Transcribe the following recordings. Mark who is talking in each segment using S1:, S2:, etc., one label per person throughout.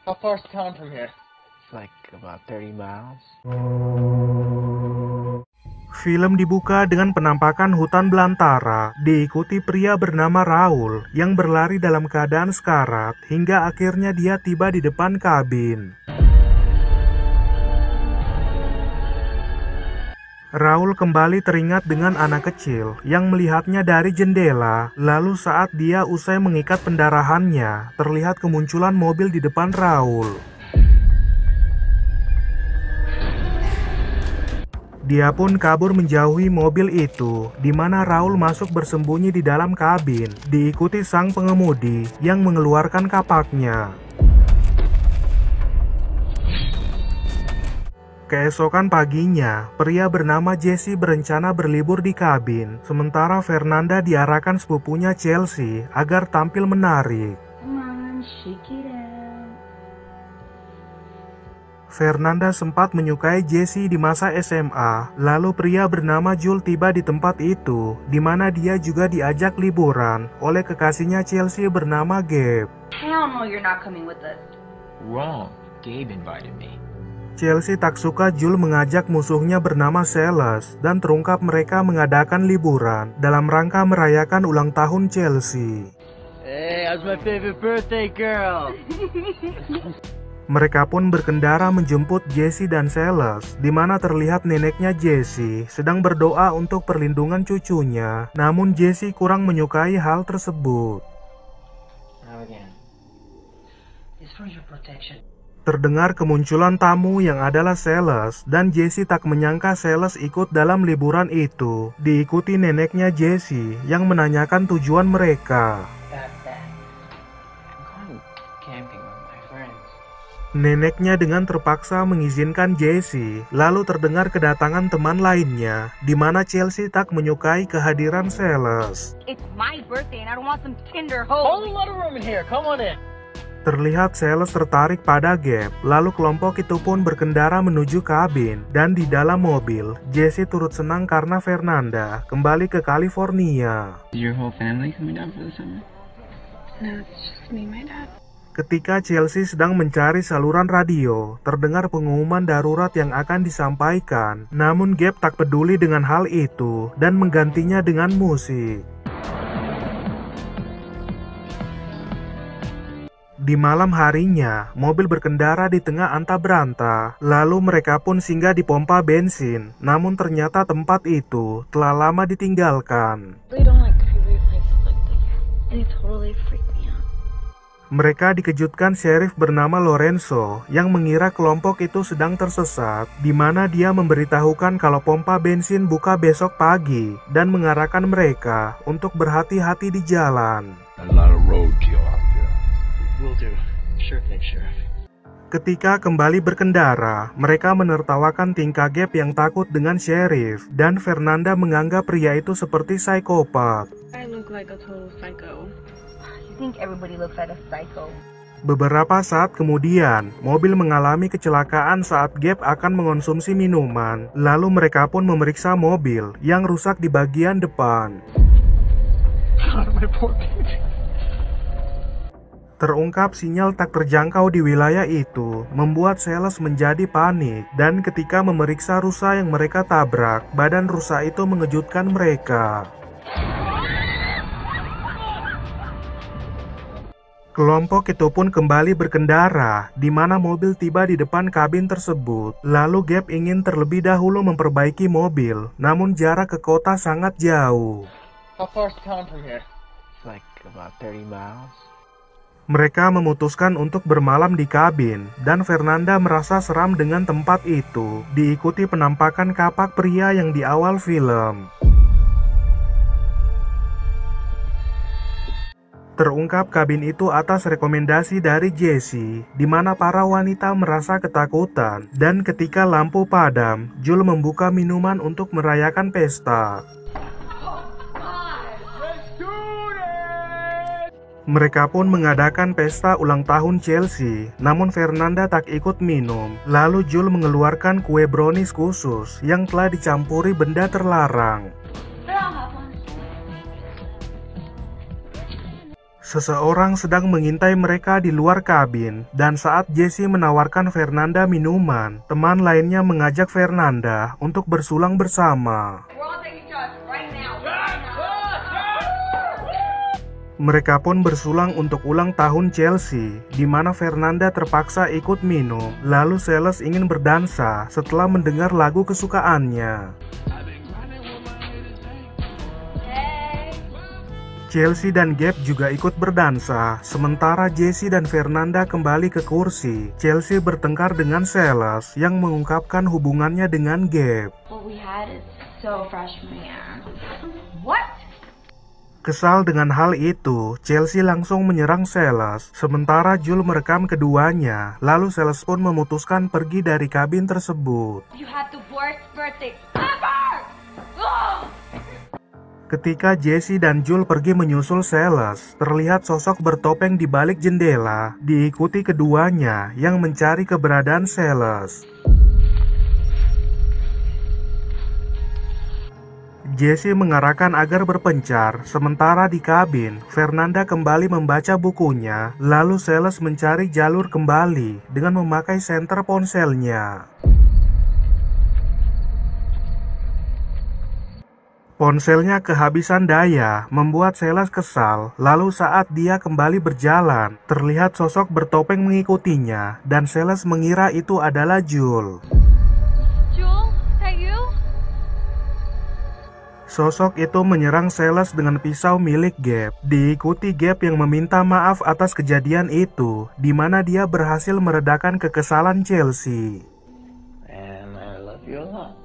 S1: How far is town from here?
S2: It's like about 30 miles.
S3: Film dibuka dengan penampakan hutan belantara, diikuti pria bernama Raul yang berlari dalam keadaan sekarat hingga akhirnya dia tiba di depan kabin. Raul kembali teringat dengan anak kecil yang melihatnya dari jendela, lalu saat dia usai mengikat pendarahannya, terlihat kemunculan mobil di depan Raul. Dia pun kabur menjauhi mobil itu, di mana Raul masuk bersembunyi di dalam kabin, diikuti sang pengemudi yang mengeluarkan kapaknya. Keesokan paginya, pria bernama Jesse berencana berlibur di kabin, sementara Fernanda diarahkan sepupunya Chelsea agar tampil menarik.
S4: Come on, shake it out.
S3: Fernanda sempat menyukai Jesse di masa SMA, lalu pria bernama Jules tiba di tempat itu, di mana dia juga diajak liburan oleh kekasihnya Chelsea bernama Gabe.
S4: Hell no, you're not coming with us.
S2: Wrong. Gabe invited me.
S3: Chelsea tak suka Jules mengajak musuhnya bernama Celeste, dan terungkap mereka mengadakan liburan dalam rangka merayakan ulang tahun Chelsea.
S1: Hey, how's my favorite birthday girl?
S3: Mereka pun berkendara menjemput Jesse dan Celeste, di mana terlihat neneknya Jesse sedang berdoa untuk perlindungan cucunya. Namun Jesse kurang menyukai hal tersebut.
S2: Now again. It's for your protection.
S3: Terdengar kemunculan tamu yang adalah Celeste, dan Jesse tak menyangka Celeste ikut dalam liburan itu, diikuti neneknya Jesse yang menanyakan tujuan mereka.
S2: I'm going camping with my friends.
S3: Neneknya dengan terpaksa mengizinkan Jesse, lalu terdengar kedatangan teman lainnya, di mana Chelsea tak menyukai kehadiran Celeste.
S4: It's my birthday and I don't want some Tinder hoes.
S1: Only a lot of room in here. Come on in.
S3: Terlihat Celeste tertarik pada Gabe, lalu kelompok itu pun berkendara menuju kabin, dan di dalam mobil, Jesse turut senang karena Fernanda kembali ke California.
S2: Is your whole family coming down for the summer?
S4: No, it's just me and my dad.
S3: Ketika Chelsea sedang mencari saluran radio, terdengar pengumuman darurat yang akan disampaikan, namun Gabe tak peduli dengan hal itu dan menggantinya dengan musik. Di malam harinya, mobil berkendara di tengah anta beranta, lalu mereka pun singgah di pompa bensin, namun ternyata tempat itu telah lama ditinggalkan.
S4: We don't like creepy places like this, and it totally freaked me out.
S3: Mereka dikejutkan sheriff bernama Lorenzo yang mengira kelompok itu sedang tersesat, di mana dia memberitahukan kalau pompa bensin buka besok pagi dan mengarahkan mereka untuk berhati-hati di jalan.
S5: A lot of roadkill out there.
S1: Will do. Sure thing, Sheriff.
S3: Ketika kembali berkendara, mereka menertawakan tingkah Gabe yang takut dengan sheriff, dan Fernanda menganggap pria itu seperti psikopat.
S4: I look like a total psycho. You think everybody looks like a psycho?
S3: Beberapa saat kemudian, mobil mengalami kecelakaan saat Gabe akan mengonsumsi minuman, lalu mereka pun memeriksa mobil yang rusak di bagian depan.
S1: God, my poor baby.
S3: Terungkap sinyal tak terjangkau di wilayah itu, membuat Celeste menjadi panik, dan ketika memeriksa rusa yang mereka tabrak, badan rusa itu mengejutkan mereka. Kelompok itu pun kembali berkendara, di mana mobil tiba di depan kabin tersebut. Lalu Gabe ingin terlebih dahulu memperbaiki mobil, namun jarak ke kota sangat jauh.
S1: How far is town from here?
S2: It's like about 30 miles.
S3: Mereka memutuskan untuk bermalam di kabin, dan Fernanda merasa seram dengan tempat itu, diikuti penampakan kapak pria yang di awal film. Terungkap kabin itu atas rekomendasi dari Jesse, di mana para wanita merasa ketakutan, dan ketika lampu padam, Jules membuka minuman untuk merayakan pesta. Mereka pun mengadakan pesta ulang tahun Chelsea, namun Fernanda tak ikut minum. Lalu Jules mengeluarkan kue brownies khusus yang telah dicampuri benda terlarang. Seseorang sedang mengintai mereka di luar kabin, dan saat Jesse menawarkan Fernanda minuman, teman lainnya mengajak Fernanda untuk bersulang bersama. Mereka pun bersulang untuk ulang tahun Chelsea, di mana Fernanda terpaksa ikut minum, lalu Sales ingin berdansa setelah mendengar lagu kesukaannya. Chelsea dan Gabe juga ikut berdansa, sementara Jesse dan Fernanda kembali ke kursi. Chelsea bertengkar dengan Sales yang mengungkapkan hubungannya dengan Gabe.
S4: What we had is so fresh, man. What?
S3: Kesal dengan hal itu, Chelsea langsung menyerang Sales, sementara Jul merekam keduanya, lalu Sales pun memutuskan pergi dari kabin tersebut.
S4: You had the worst birthday ever! Ugh!
S3: Ketika Jesse dan Jul pergi menyusul Sales, terlihat sosok bertopeng di balik jendela, diikuti keduanya yang mencari keberadaan Sales. Jesse mengarahkan agar berpencar, sementara di kabin, Fernanda kembali membaca bukunya, lalu Sales mencari jalur kembali dengan memakai senter ponselnya. Ponselnya kehabisan daya, membuat Sales kesal, lalu saat dia kembali berjalan, terlihat sosok bertopeng mengikutinya, dan Sales mengira itu adalah Jul.
S4: Jewel, is that you?
S3: Sosok itu menyerang Sales dengan pisau milik Gabe, diikuti Gabe yang meminta maaf atas kejadian itu, di mana dia berhasil meredakan kekesalan Chelsea.
S2: And I love you a lot.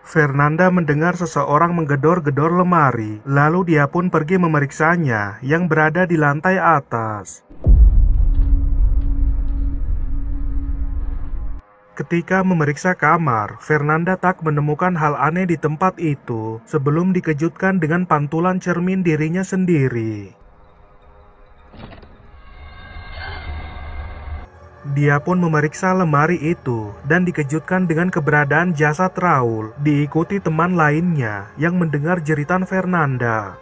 S3: Fernanda mendengar seseorang menggedor-gedor lemari, lalu dia pun pergi memeriksanya yang berada di lantai atas. Ketika memeriksa kamar, Fernanda tak menemukan hal aneh di tempat itu sebelum dikejutkan dengan pantulan cermin dirinya sendiri. Dia pun memeriksa lemari itu dan dikejutkan dengan keberadaan jasad Raul, diikuti teman lainnya yang mendengar jeritan Fernanda.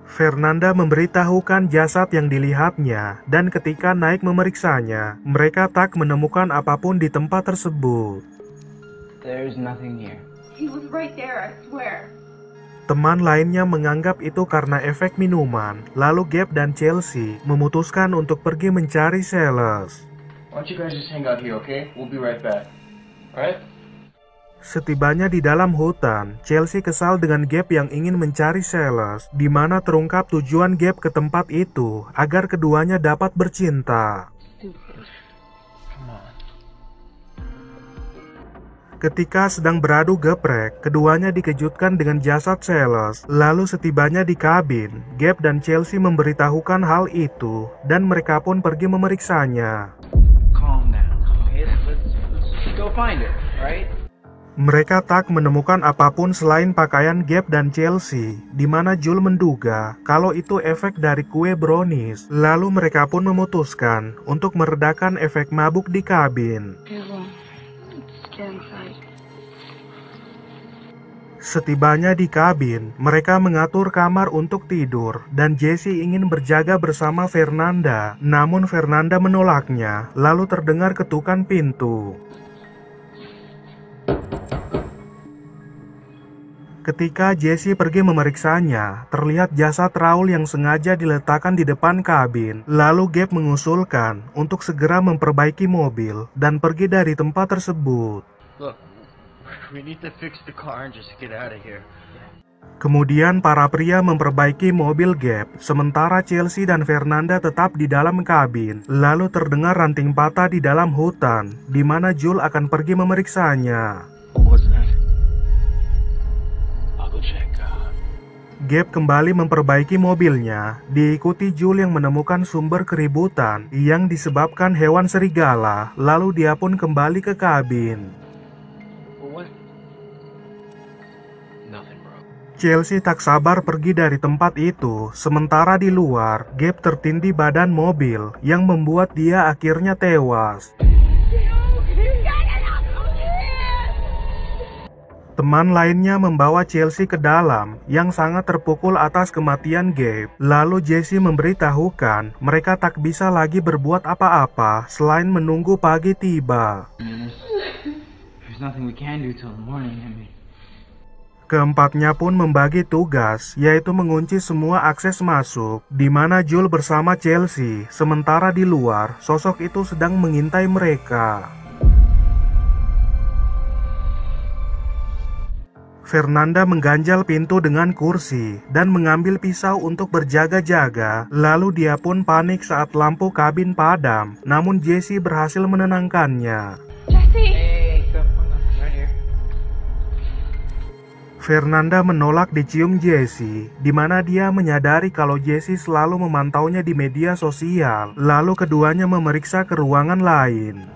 S3: Fernanda memberitahukan jasad yang dilihatnya, dan ketika naik memeriksanya, mereka tak menemukan apapun di tempat tersebut.
S2: There's nothing here.
S4: He was right there, I swear.
S3: Teman lainnya menganggap itu karena efek minuman, lalu Gabe dan Chelsea memutuskan untuk pergi mencari Sales.
S1: Why don't you guys just hang out here, okay? We'll be right back. Alright?
S3: Setibanya di dalam hutan, Chelsea kesal dengan Gabe yang ingin mencari Sales, di mana terungkap tujuan Gabe ke tempat itu agar keduanya dapat bercinta. Ketika sedang beradu geprek, keduanya dikejutkan dengan jasad Sales. Lalu setibanya di kabin, Gabe dan Chelsea memberitahukan hal itu, dan mereka pun pergi memeriksanya.
S2: Calm down. Okay, let's go find it, right?
S3: Mereka tak menemukan apapun selain pakaian Gabe dan Chelsea, di mana Jul menduga kalau itu efek dari kue brownies. Lalu mereka pun memutuskan untuk meredakan efek mabuk di kabin. Setibanya di kabin, mereka mengatur kamar untuk tidur, dan Jesse ingin berjaga bersama Fernanda, namun Fernanda menolaknya, lalu terdengar ketukan pintu. Ketika Jesse pergi memeriksanya, terlihat jasad Raul yang sengaja diletakkan di depan kabin, lalu Gabe mengusulkan untuk segera memperbaiki mobil dan pergi dari tempat tersebut.
S1: Look, we need to fix the car and just get out of here.
S3: Kemudian para pria memperbaiki mobil Gabe, sementara Chelsea dan Fernanda tetap di dalam kabin. Lalu terdengar ranting patah di dalam hutan, di mana Jul akan pergi memeriksanya.
S1: What was that?
S5: I'll go check.
S3: Gabe kembali memperbaiki mobilnya, diikuti Jul yang menemukan sumber keributan yang disebabkan hewan serigala, lalu dia pun kembali ke kabin.
S1: What? Nothing, bro.
S3: Chelsea tak sabar pergi dari tempat itu, sementara di luar, Gabe tertindih badan mobil yang membuat dia akhirnya tewas. Teman lainnya membawa Chelsea ke dalam yang sangat terpukul atas kematian Gabe. Lalu Jesse memberitahukan mereka tak bisa lagi berbuat apa-apa selain menunggu pagi tiba.
S2: There's nothing we can do till the morning.
S3: Keempatnya pun membagi tugas, yaitu mengunci semua akses masuk, di mana Joel bersama Chelsea, sementara di luar, sosok itu sedang mengintai mereka. Fernanda mengganjal pintu dengan kursi dan mengambil pisau untuk berjaga-jaga, lalu dia pun panik saat lampu kabin padam, namun Jesse berhasil menenangkannya.
S2: Hey, come on, right here.
S3: Fernanda menolak dicium Jesse, di mana dia menyadari kalau Jesse selalu memantaunya di media sosial. Lalu keduanya memeriksa ke ruangan lain.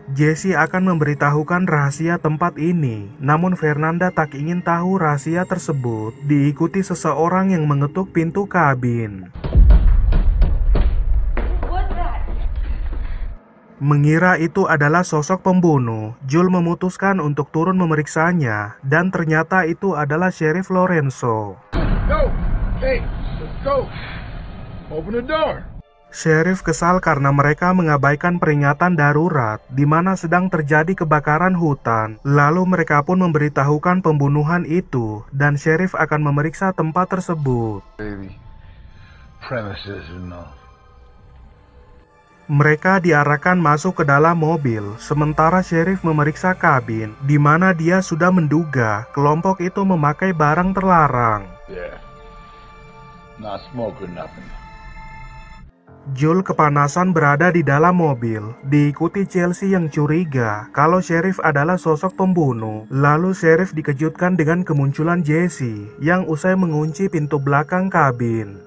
S3: Jesse akan memberitahukan rahasia tempat ini, namun Fernanda tak ingin tahu rahasia tersebut. Diikuti seseorang yang mengetuk pintu kabin. Mengira itu adalah sosok pembunuh, Joel memutuskan untuk turun memeriksanya, dan ternyata itu adalah Sheriff Lorenzo.
S5: Go! Hey, let's go! Open the door!
S3: Sheriff kesal karena mereka mengabaikan peringatan darurat di mana sedang terjadi kebakaran hutan. Lalu mereka pun memberitahukan pembunuhan itu, dan Sheriff akan memeriksa tempat tersebut.
S5: Baby, premises enough.
S3: Mereka diarahkan masuk ke dalam mobil, sementara Sheriff memeriksa kabin, di mana dia sudah menduga kelompok itu memakai barang terlarang.
S5: Yeah. Not smoke or nothing.
S3: Joel kepanasan berada di dalam mobil, diikuti Chelsea yang curiga kalau Sheriff adalah sosok pembunuh. Lalu Sheriff dikejutkan dengan kemunculan Jesse yang usai mengunci pintu belakang kabin.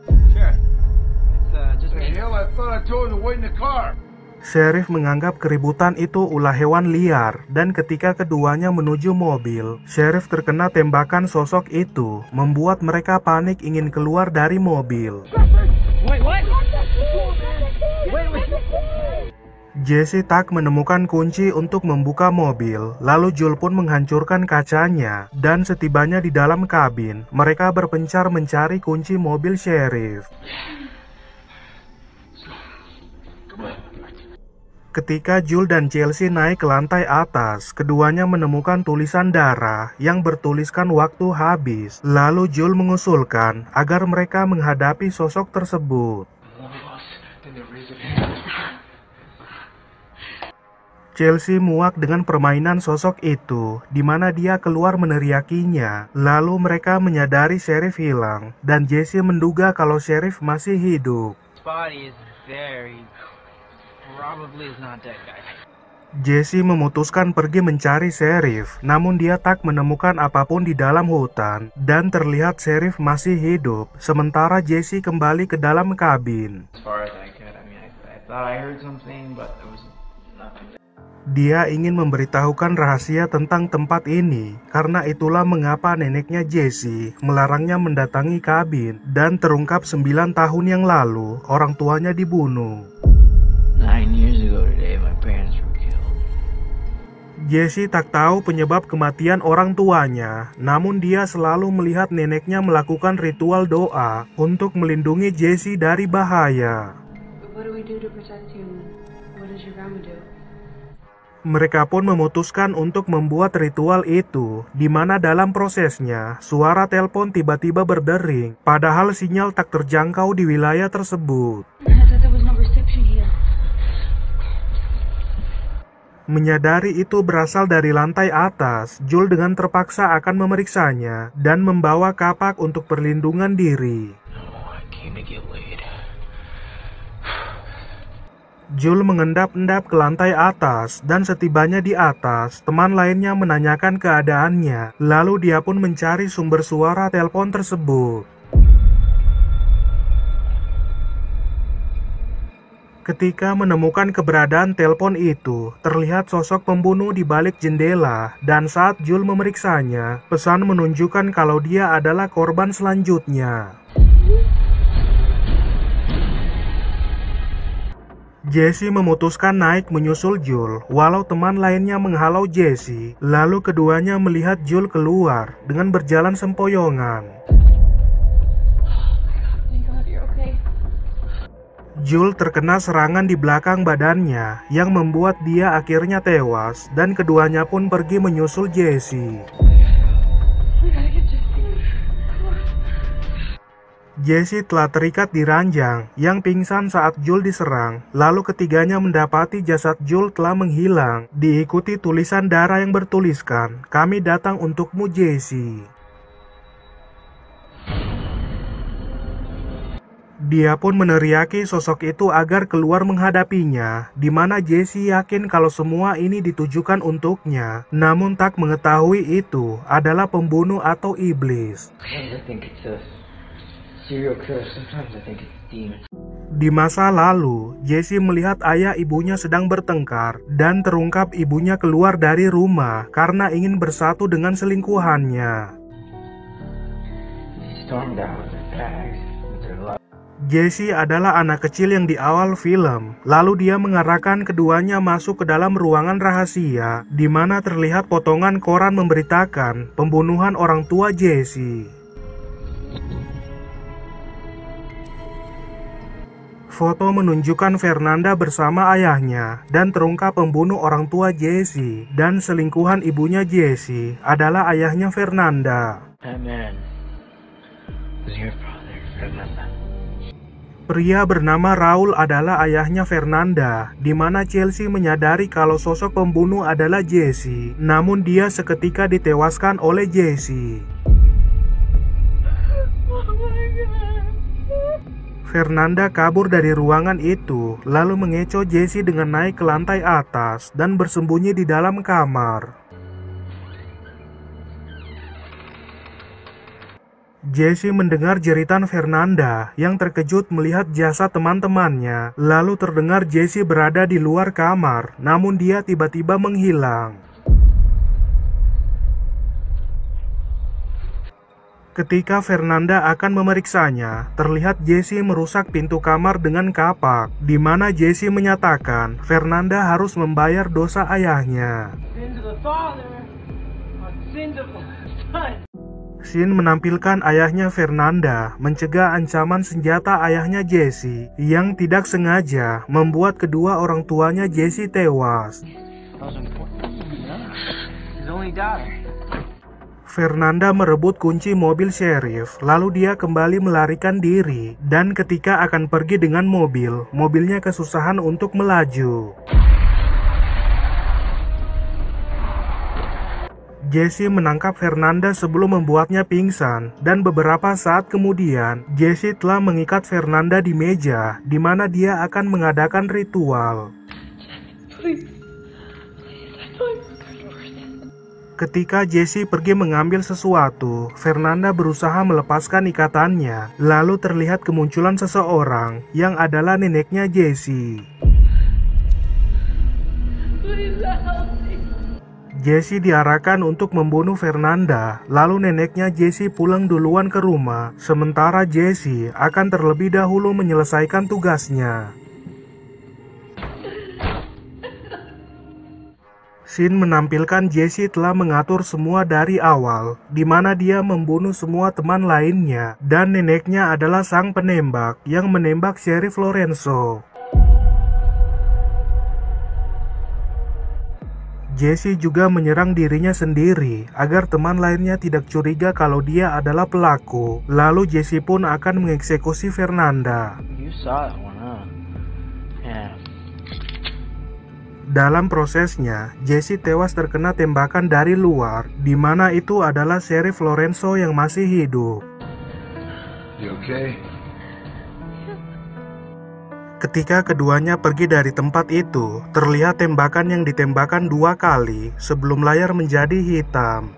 S3: Sheriff menganggap keributan itu ulah hewan liar, dan ketika keduanya menuju mobil, Sheriff terkena tembakan sosok itu, membuat mereka panik ingin keluar dari mobil. Jesse tak menemukan kunci untuk membuka mobil, lalu Joel pun menghancurkan kacanya, dan setibanya di dalam kabin, mereka berpencar mencari kunci mobil Sheriff. Ketika Joel dan Chelsea naik ke lantai atas, keduanya menemukan tulisan darah yang bertuliskan waktu habis. Lalu Joel mengusulkan agar mereka menghadapi sosok tersebut. Chelsea muak dengan permainan sosok itu, di mana dia keluar meneriakinya. Lalu mereka menyadari Sheriff hilang, dan Jesse menduga kalau Sheriff masih hidup. Jesse memutuskan pergi mencari Sheriff, namun dia tak menemukan apapun di dalam hutan, dan terlihat Sheriff masih hidup, sementara Jesse kembali ke dalam kabin. Dia ingin memberitahukan rahasia tentang tempat ini, karena itulah mengapa neneknya Jesse melarangnya mendatangi kabin, dan terungkap 9 tahun yang lalu orang tuanya dibunuh.
S2: 9 years ago today, my parents were killed.
S3: Jesse tak tahu penyebab kematian orang tuanya, namun dia selalu melihat neneknya melakukan ritual doa untuk melindungi Jesse dari bahaya.
S4: What do we do to protect you? What does your grandma do?
S3: Mereka pun memutuskan untuk membuat ritual itu, di mana dalam prosesnya, suara telepon tiba-tiba berdering, padahal sinyal tak terjangkau di wilayah tersebut. Menyadari itu berasal dari lantai atas, Joel dengan terpaksa akan memeriksanya, dan membawa kapak untuk perlindungan diri. Joel mengendap-endap ke lantai atas, dan setibanya di atas, teman lainnya menanyakan keadaannya. Lalu dia pun mencari sumber suara telepon tersebut. Ketika menemukan keberadaan telepon itu, terlihat sosok pembunuh di balik jendela, dan saat Joel memeriksanya, pesan menunjukkan kalau dia adalah korban selanjutnya. Jesse memutuskan naik menyusul Joel, walau teman lainnya menghalau Jesse. Lalu keduanya melihat Joel keluar dengan berjalan sempoyongan.
S4: Thank God you're okay.
S3: Joel terkena serangan di belakang badannya yang membuat dia akhirnya tewas dan keduanya pun pergi menyusul Jesse.
S4: We gotta get Jesse.
S3: Jesse telah terikat di ranjang yang pingsan saat Joel diserang. Lalu ketiganya mendapati jasad Joel telah menghilang, diikuti tulisan darah yang bertuliskan, "Kami datang untukmu, Jesse." Dia pun meneriaki sosok itu agar keluar menghadapinya, di mana Jesse yakin kalau semua ini ditujukan untuknya, namun tak mengetahui itu adalah pembunuh atau iblis.
S2: Sometimes I think it's a serial killer. Sometimes I think it's a demon.
S3: Di masa lalu, Jesse melihat ayah ibunya sedang bertengkar dan terungkap ibunya keluar dari rumah karena ingin bersatu dengan selingkuhannya.
S2: She stormed out with her bags with her love.
S3: Jesse adalah anak kecil yang di awal film, lalu dia mengarahkan keduanya masuk ke dalam ruangan rahasia, di mana terlihat potongan koran memberitakan pembunuhan orang tua Jesse. Foto menunjukkan Fernanda bersama ayahnya dan terungkap pembunuh orang tua Jesse dan selingkuhan ibunya Jesse adalah ayahnya Fernanda.
S2: That man was your father, Fernanda.
S3: Pria bernama Raul adalah ayahnya Fernanda, di mana Chelsea menyadari kalau sosok pembunuh adalah Jesse, namun dia seketika ditewaskan oleh Jesse.
S4: Oh my God.
S3: Fernanda kabur dari ruangan itu, lalu mengecoh Jesse dengan naik ke lantai atas dan bersembunyi di dalam kamar. Jesse mendengar jeritan Fernanda yang terkejut melihat jasad teman-temannya, lalu terdengar Jesse berada di luar kamar, namun dia tiba-tiba menghilang. Ketika Fernanda akan memeriksanya, terlihat Jesse merusak pintu kamar dengan kapak, di mana Jesse menyatakan Fernanda harus membayar dosa ayahnya.
S2: Sins of the father are sins of the son.
S3: Scene menampilkan ayahnya Fernanda mencegah ancaman senjata ayahnya Jesse yang tidak sengaja membuat kedua orang tuanya Jesse tewas.
S2: Most important. No. His only daughter.
S3: Fernanda merebut kunci mobil sheriff, lalu dia kembali melarikan diri, dan ketika akan pergi dengan mobil, mobilnya kesusahan untuk melaju. Jesse menangkap Fernanda sebelum membuatnya pingsan, dan beberapa saat kemudian, Jesse telah mengikat Fernanda di meja, di mana dia akan mengadakan ritual. Ketika Jesse pergi mengambil sesuatu, Fernanda berusaha melepaskan ikatannya, lalu terlihat kemunculan seseorang yang adalah neneknya Jesse. Jesse diarahkan untuk membunuh Fernanda, lalu neneknya Jesse pulang duluan ke rumah, sementara Jesse akan terlebih dahulu menyelesaikan tugasnya. Scene menampilkan Jesse telah mengatur semua dari awal, di mana dia membunuh semua teman lainnya, dan neneknya adalah sang penembak yang menembak Sheriff Lorenzo. Jesse juga menyerang dirinya sendiri agar teman lainnya tidak curiga kalau dia adalah pelaku. Lalu Jesse pun akan mengeksekusi Fernanda.
S2: You saw that one, huh? Yeah.
S3: Dalam prosesnya, Jesse tewas terkena tembakan dari luar, di mana itu adalah Sheriff Lorenzo yang masih hidup.
S5: You okay?
S3: Ketika keduanya pergi dari tempat itu, terlihat tembakan yang ditembakkan 2 kali sebelum layar menjadi hitam.